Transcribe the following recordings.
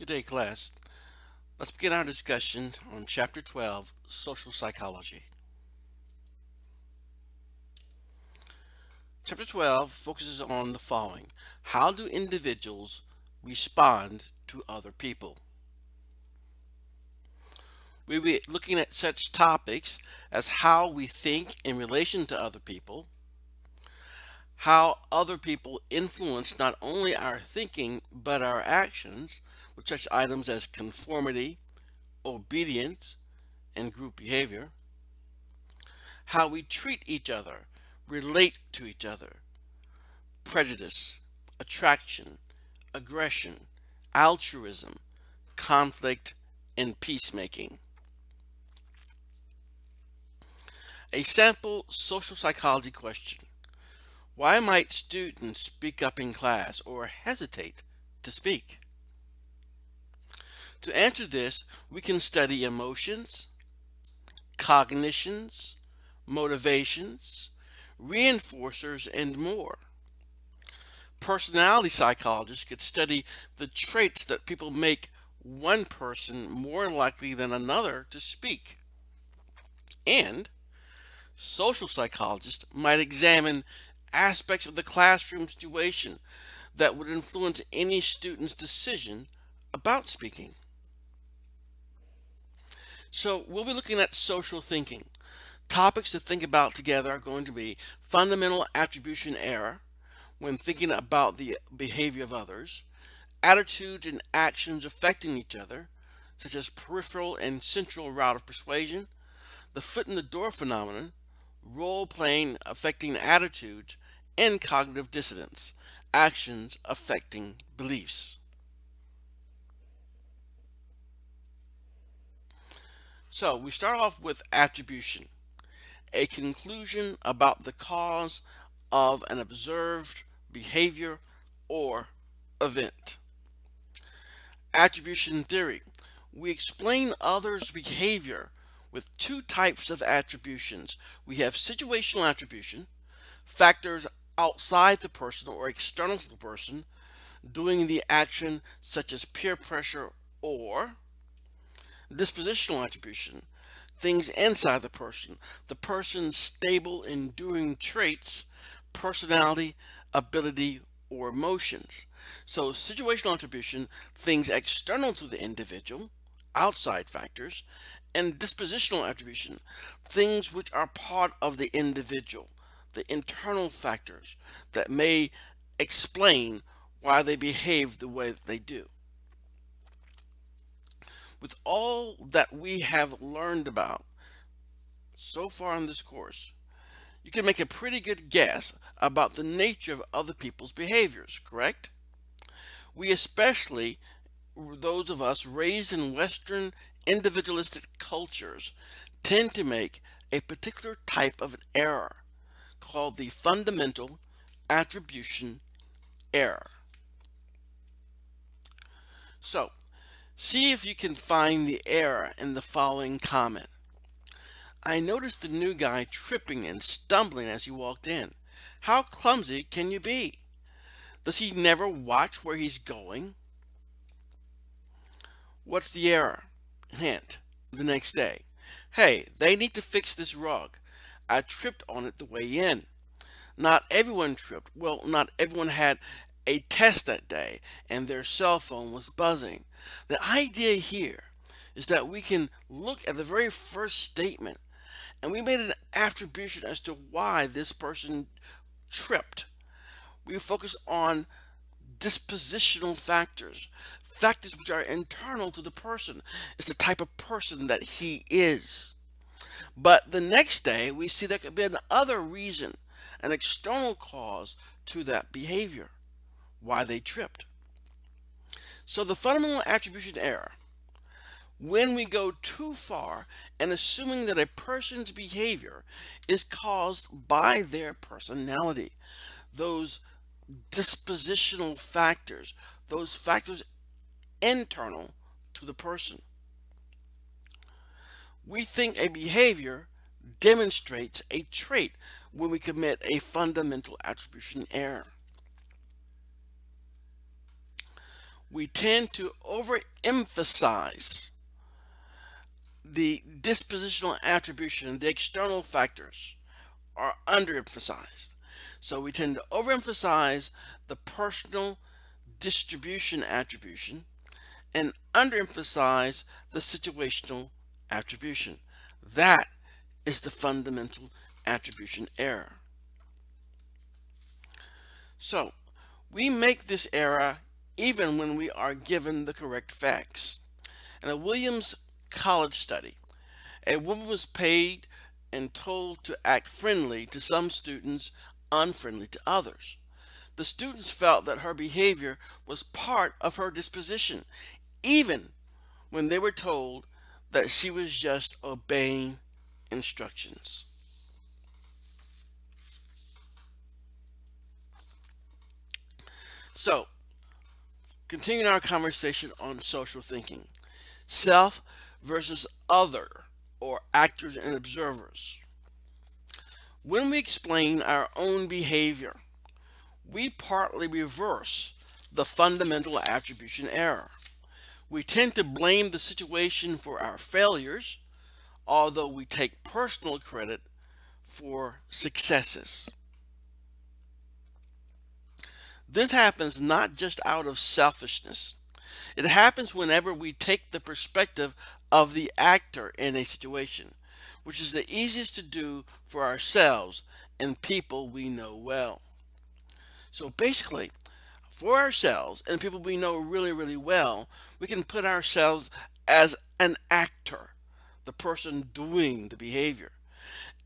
Good day, class. Let's begin our discussion on Chapter 12, Social Psychology. Chapter 12 focuses on the following. How do individuals respond to other people? We'll be looking at such topics as how we think in relation to other people, how other people influence not only our thinking but our actions, with such items as conformity, obedience, and group behavior, how we treat each other, relate to each other, prejudice, attraction, aggression, altruism, conflict, and peacemaking. A sample social psychology question. Why might students speak up in class or hesitate to speak? To answer this, we can study emotions, cognitions, motivations, reinforcers, and more. Personality psychologists could study the traits that people make one person more likely than another to speak. And social psychologists might examine aspects of the classroom situation that would influence any student's decision about speaking. So we'll be looking at social thinking. Topics to think about together are going to be fundamental attribution error when thinking about the behavior of others, attitudes and actions affecting each other, such as peripheral and central route of persuasion, the foot in the door phenomenon, role playing affecting attitudes, and cognitive dissonance, actions affecting beliefs. So we start off with attribution, a conclusion about the cause of an observed behavior or event. Attribution theory. We explain others' behavior with two types of attributions. We have situational attribution, factors outside the person or external to the person doing the action such as peer pressure, or dispositional attribution, things inside the person's stable enduring traits, personality, ability, or emotions. So situational attribution, things external to the individual, outside factors, and dispositional attribution, things which are part of the individual, the internal factors that may explain why they behave the way that they do. With all that we have learned about so far in this course, you can make a pretty good guess about the nature of other people's behaviors, correct? We especially, those of us raised in Western individualistic cultures, tend to make a particular type of an error called the fundamental attribution error. So, see if you can find the error in the following comment. I noticed the new guy tripping and stumbling as he walked in. How clumsy can you be? Does he never watch where he's going? What's the error? Hint, the next day. Hey, they need to fix this rug. I tripped on it the way in. Not everyone tripped. Well, not everyone had a test that day and their cell phone was buzzing. The idea here is that we can look at the very first statement and we made an attribution as to why this person tripped. We focus on dispositional factors, factors which are internal to the person. It's the type of person that he is. But the next day, we see there could be another reason, an external cause to that behavior, why they tripped. So the fundamental attribution error, when we go too far and assuming that a person's behavior is caused by their personality, those dispositional factors, those factors internal to the person. We think a behavior demonstrates a trait when we commit a fundamental attribution error. We tend to overemphasize the dispositional attribution, the external factors are underemphasized. So we tend to overemphasize the personal distribution attribution and underemphasize the situational attribution. That is the fundamental attribution error. So we make this error even when we are given the correct facts. In a Williams College study, a woman was paid and told to act friendly to some students, unfriendly to others. The students felt that her behavior was part of her disposition, even when they were told that she was just obeying instructions. So, continuing our conversation on social thinking, self versus other, or actors and observers. When we explain our own behavior, we partly reverse the fundamental attribution error. We tend to blame the situation for our failures, although we take personal credit for successes. This happens not just out of selfishness. It happens whenever we take the perspective of the actor in a situation, which is the easiest to do for ourselves and people we know well. So basically, for ourselves and people we know really, really well, we can put ourselves as an actor, the person doing the behavior.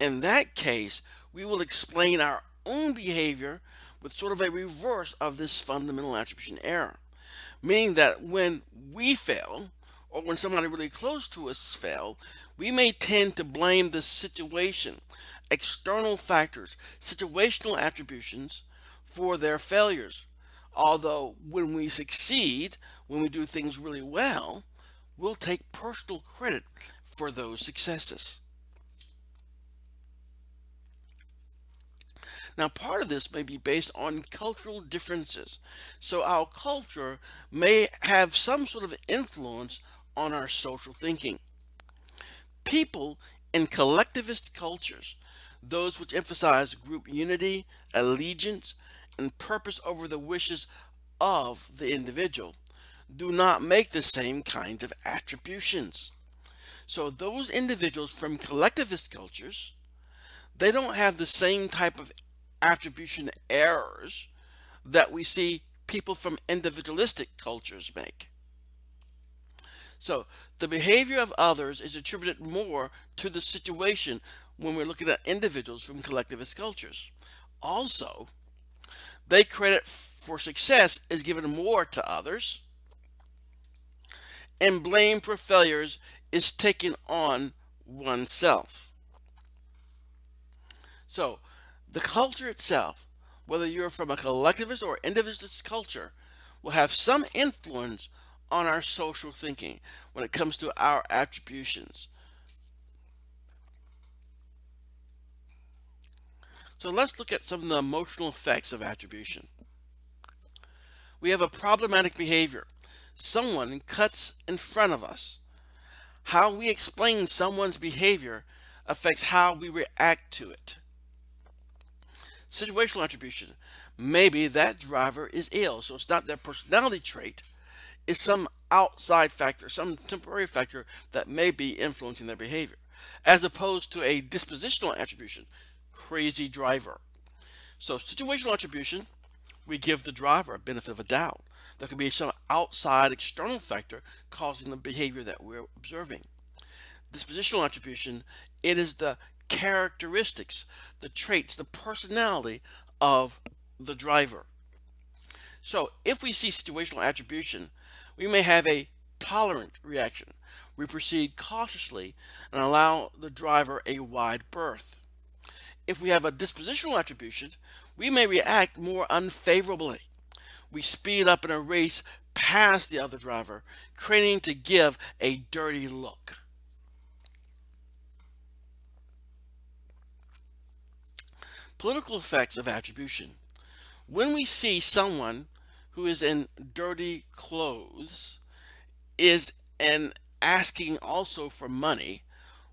In that case, we will explain our own behavior with sort of a reverse of this fundamental attribution error, meaning that when we fail, or when somebody really close to us fail, we may tend to blame the situation, external factors, situational attributions for their failures. Although when we succeed, when we do things really well, we'll take personal credit for those successes. Now, part of this may be based on cultural differences. So our culture may have some sort of influence on our social thinking. People in collectivist cultures, those which emphasize group unity, allegiance, and purpose over the wishes of the individual, do not make the same kind of attributions. So those individuals from collectivist cultures, they don't have the same type of attribution errors that we see people from individualistic cultures make. So the behavior of others is attributed more to the situation when we're looking at individuals from collectivist cultures. Also, they credit for success is given more to others, and blame for failures is taken on oneself. So the culture itself, whether you're from a collectivist or individualist culture, will have some influence on our social thinking when it comes to our attributions. So let's look at some of the emotional effects of attribution. We have a problematic behavior. Someone cuts in front of us. How we explain someone's behavior affects how we react to it. Situational attribution. Maybe that driver is ill, so it's not their personality trait. It's some outside factor, some temporary factor that may be influencing their behavior, as opposed to a dispositional attribution, crazy driver. So situational attribution, we give the driver a benefit of a doubt. There could be some outside external factor causing the behavior that we're observing. Dispositional attribution, it is the characteristics, the traits, the personality of the driver. So if we see situational attribution, we may have a tolerant reaction. We proceed cautiously and allow the driver a wide berth. If we have a dispositional attribution, we may react more unfavorably. We speed up in a race past the other driver, craning to give a dirty look. Political effects of attribution. When we see someone who is in dirty clothes is an asking also for money,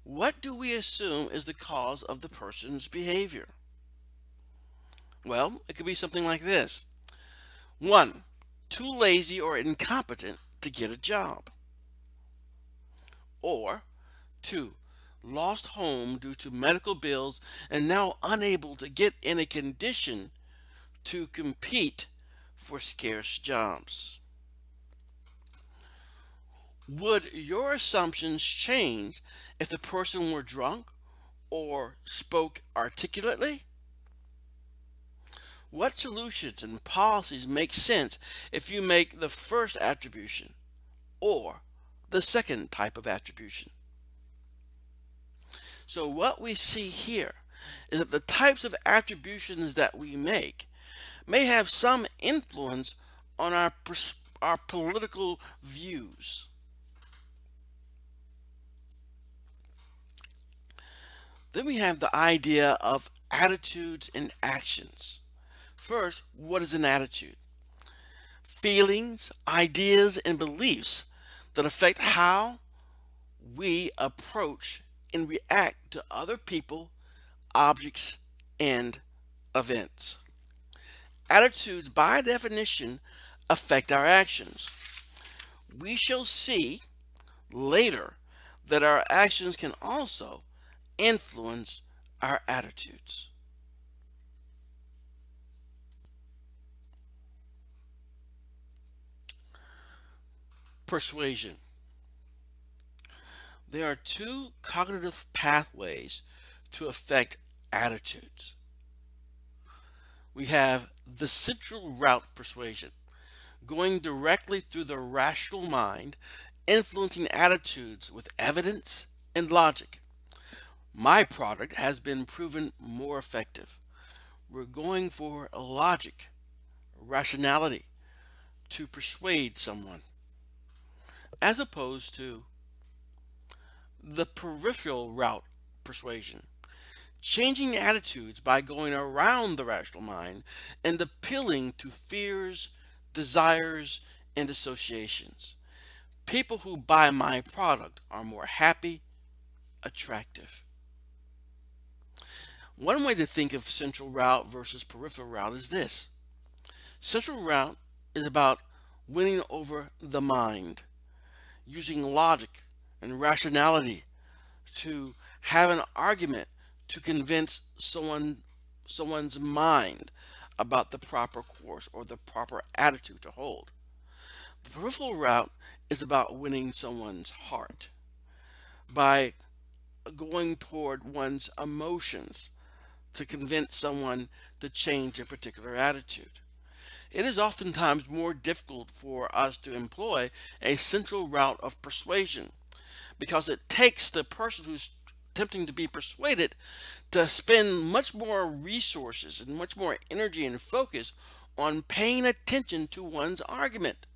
what do we assume is the cause of the person's behavior? Well, it could be something like this. 1. Too lazy or incompetent to get a job. Or 2. Lost home due to medical bills and now unable to get in a condition to compete for scarce jobs. Would your assumptions change if the person were drunk or spoke articulately? What solutions and policies make sense if you make the first attribution or the second type of attribution? So what we see here is that the types of attributions that we make may have some influence on our political views. Then we have the idea of attitudes and actions. First, what is an attitude? Feelings, ideas, and beliefs that affect how we approach and react to other people, objects, and events. Attitudes, by definition, affect our actions. We shall see later that our actions can also influence our attitudes. Persuasion. There are two cognitive pathways to affect attitudes. We have the central route persuasion, going directly through the rational mind, influencing attitudes with evidence and logic. My product has been proven more effective. We're going for logic, rationality to persuade someone, as opposed to the peripheral route persuasion, changing attitudes by going around the rational mind and appealing to fears, desires, and associations. People who buy my product are more happy, attractive. One way to think of central route versus peripheral route is this. Central route is about winning over the mind, using logic and rationality to have an argument to convince someone's mind about the proper course or the proper attitude to hold. The peripheral route is about winning someone's heart by going toward one's emotions to convince someone to change a particular attitude. It is oftentimes more difficult for us to employ a central route of persuasion because it takes the person who's attempting to be persuaded to spend much more resources and much more energy and focus on paying attention to one's argument.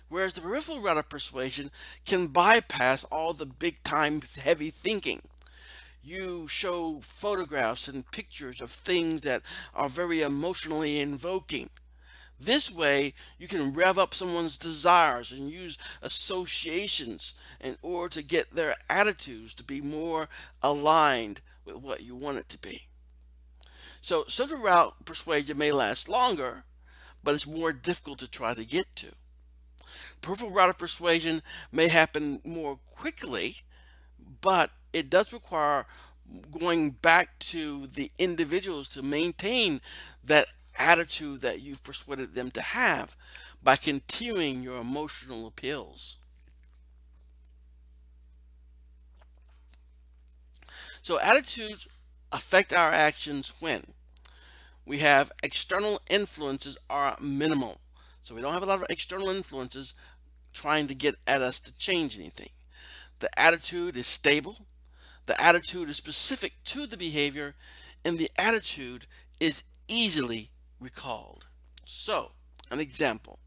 Whereas the peripheral route of persuasion can bypass all the big time heavy thinking. You show photographs and pictures of things that are very emotionally invoking. This way, you can rev up someone's desires and use associations in order to get their attitudes to be more aligned with what you want it to be. So, central route persuasion may last longer, but it's more difficult to try to get to. Peripheral route of persuasion may happen more quickly, but it does require going back to the individuals to maintain that attitude that you've persuaded them to have by continuing your emotional appeals. So attitudes affect our actions when we have external influences are minimal. So we don't have a lot of external influences trying to get at us to change anything. The attitude is stable. The attitude is specific to the behavior, and the attitude is easily recalled. So, an example.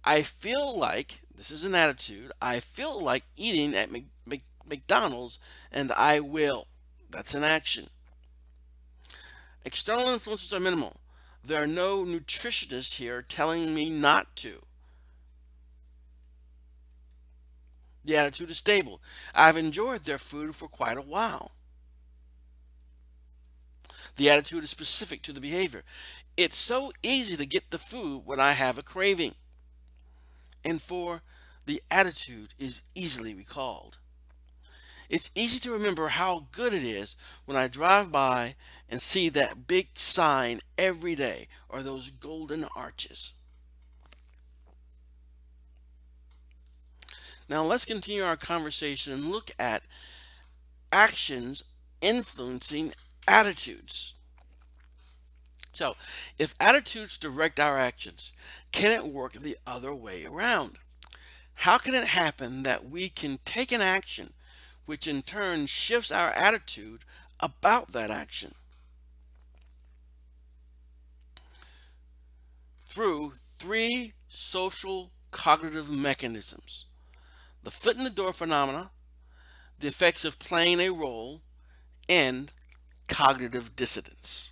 I feel like, this is an attitude, I feel like eating at McDonald's and I will. That's an action. External influences are minimal. There are no nutritionists here telling me not to. The attitude is stable. I've enjoyed their food for quite a while. The attitude is specific to the behavior. It's so easy to get the food when I have a craving. And 4, the attitude is easily recalled. It's easy to remember how good it is when I drive by and see that big sign every day or those golden arches. Now let's continue our conversation and look at actions influencing attitudes. So, if attitudes direct our actions, can it work the other way around? How can it happen that we can take an action which in turn shifts our attitude about that action? Through 3 social cognitive mechanisms: the foot in the door phenomena, the effects of playing a role, and cognitive dissonance.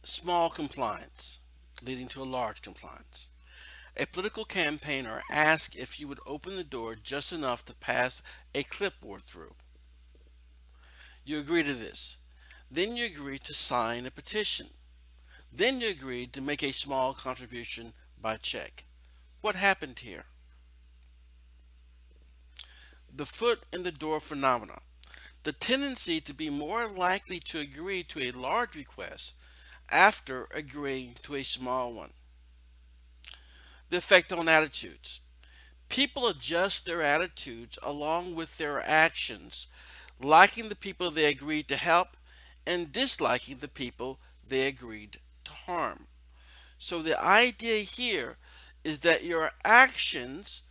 Small compliance leading to a large compliance. A political campaigner asks if you would open the door just enough to pass a clipboard through. You agree to this. Then you agree to sign a petition. Then you agree to make a small contribution by check. What happened here? The foot in the door phenomena. The tendency to be more likely to agree to a large request after agreeing to a small one. The effect on attitudes. People adjust their attitudes along with their actions, liking the people they agreed to help and disliking the people they agreed to harm. So the idea here is that your actions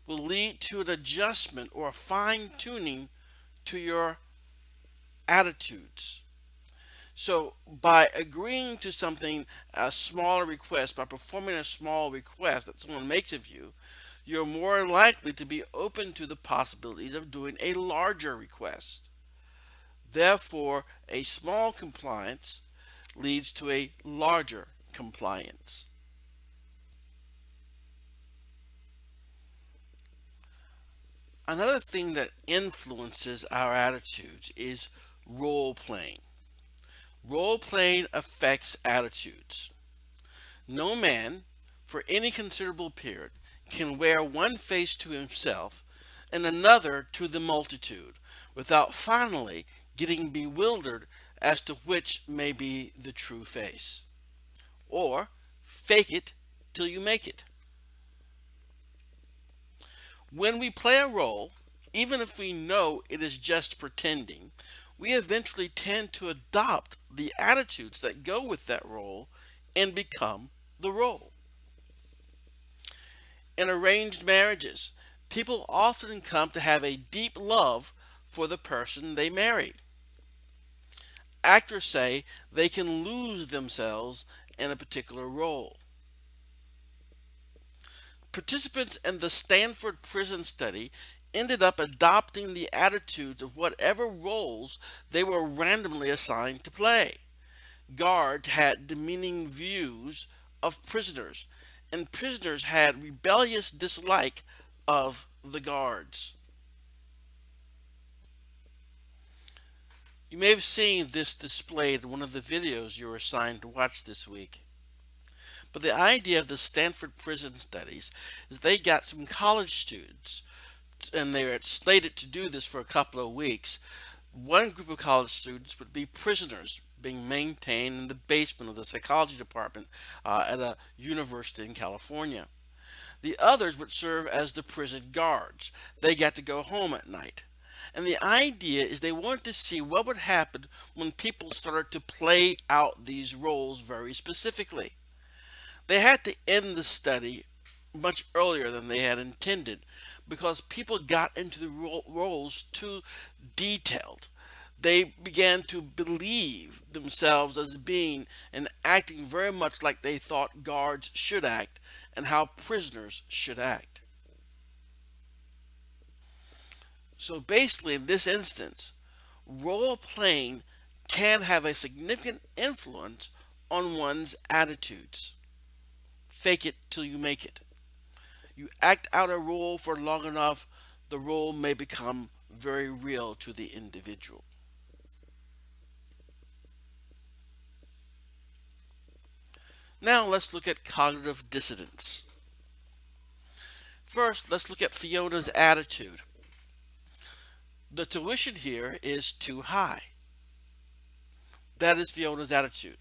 will lead to an adjustment or a fine tuning to your attitudes. So by agreeing to something, a smaller request, by performing a small request that someone makes of you, you're more likely to be open to the possibilities of doing a larger request. Therefore, a small compliance leads to a larger compliance. Another thing that influences our attitudes is role playing. Role playing affects attitudes. No man, for any considerable period, can wear one face to himself and another to the multitude without finally getting bewildered as to which may be the true face. Or fake it till you make it. When we play a role, even if we know it is just pretending, we eventually tend to adopt the attitudes that go with that role and become the role. In arranged marriages, people often come to have a deep love for the person they marry. Actors say they can lose themselves in a particular role. Participants in the Stanford prison study ended up adopting the attitudes of whatever roles they were randomly assigned to play. Guards had demeaning views of prisoners, and prisoners had rebellious dislike of the guards. You may have seen this displayed in one of the videos you were assigned to watch this week. But the idea of the Stanford prison studies is they got some college students, and they were slated to do this for a couple of weeks. One group of college students would be prisoners being maintained in the basement of the psychology department at a university in California. The others would serve as the prison guards. They got to go home at night. And the idea is they wanted to see what would happen when people started to play out these roles very specifically. They had to end the study much earlier than they had intended because people got into the roles too detailed. They began to believe themselves as being and acting very much like they thought guards should act and how prisoners should act. So basically, in this instance, role playing can have a significant influence on one's attitudes. Fake it till you make it. You act out a role for long enough, the role may become very real to the individual. Now let's look at cognitive dissonance. First, let's look at Fiona's attitude. The tuition here is too high. That is Fiona's attitude.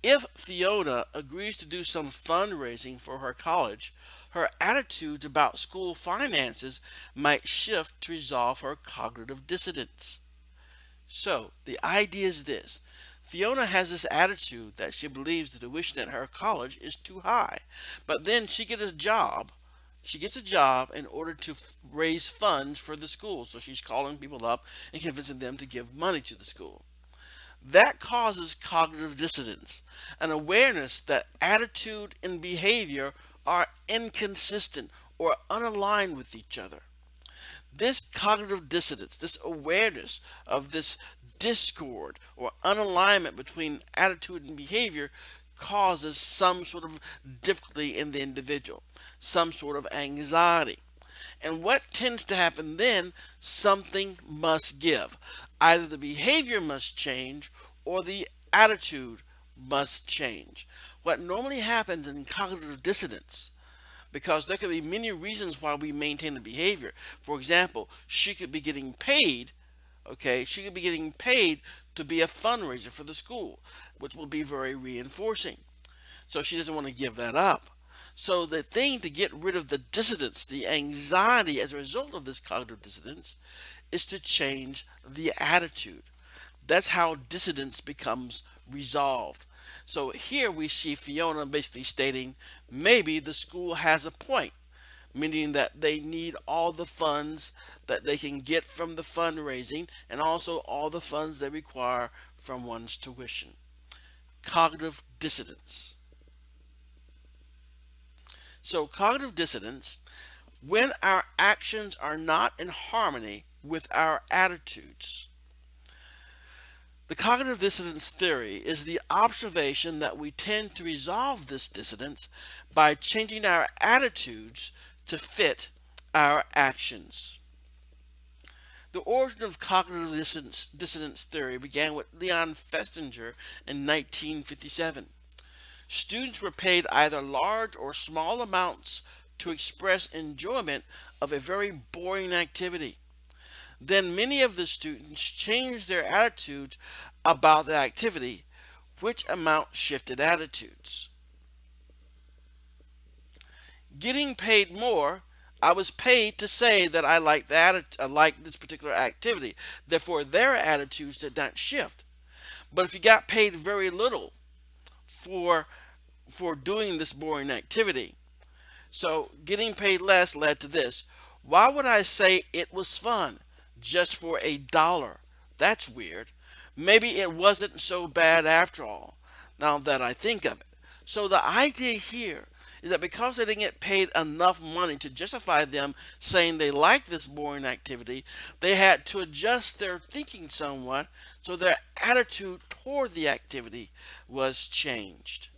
If Fiona agrees to do some fundraising for her college, her attitudes about school finances might shift to resolve her cognitive dissonance. So, the idea is this. Fiona has this attitude that she believes the tuition at her college is too high. But then she gets a job. She gets a job in order to raise funds for the school. So she's calling people up and convincing them to give money to the school. That causes cognitive dissonance, an awareness that attitude and behavior are inconsistent or unaligned with each other. This cognitive dissonance, this awareness of this discord or unalignment between attitude and behavior causes some sort of difficulty in the individual, some sort of anxiety. And what tends to happen then? Something must give. Either the behavior must change or the attitude must change. What normally happens in cognitive dissonance, because there could be many reasons why we maintain the behavior. For example, she could be getting paid, okay, she could be getting paid to be a fundraiser for the school, which will be very reinforcing. So she doesn't want to give that up. So the thing to get rid of the dissonance, the anxiety as a result of this cognitive dissonance, is to change the attitude. That's how dissonance becomes resolved. So here we see Fiona basically stating maybe the school has a point, meaning that they need all the funds that they can get from the fundraising and also all the funds they require from one's tuition. Cognitive dissonance. So cognitive dissonance, when our actions are not in harmony with our attitudes. The cognitive dissonance theory is the observation that we tend to resolve this dissonance by changing our attitudes to fit our actions. The origin of cognitive dissonance theory began with Leon Festinger in 1957. Students were paid either large or small amounts to express enjoyment of a very boring activity. Then many of the students changed their attitudes about the activity, which amount shifted attitudes. Getting paid more, I was paid to say that I like this particular activity. Therefore, their attitudes did not shift. But if you got paid very little for doing this boring activity, so getting paid less led to this. Why would I say it was fun just for $1? That's weird. Maybe it wasn't so bad after all, now that I think of it. So the idea here is that because they didn't get paid enough money to justify them saying they like this boring activity, they had to adjust their thinking somewhat so their attitude toward the activity was changed.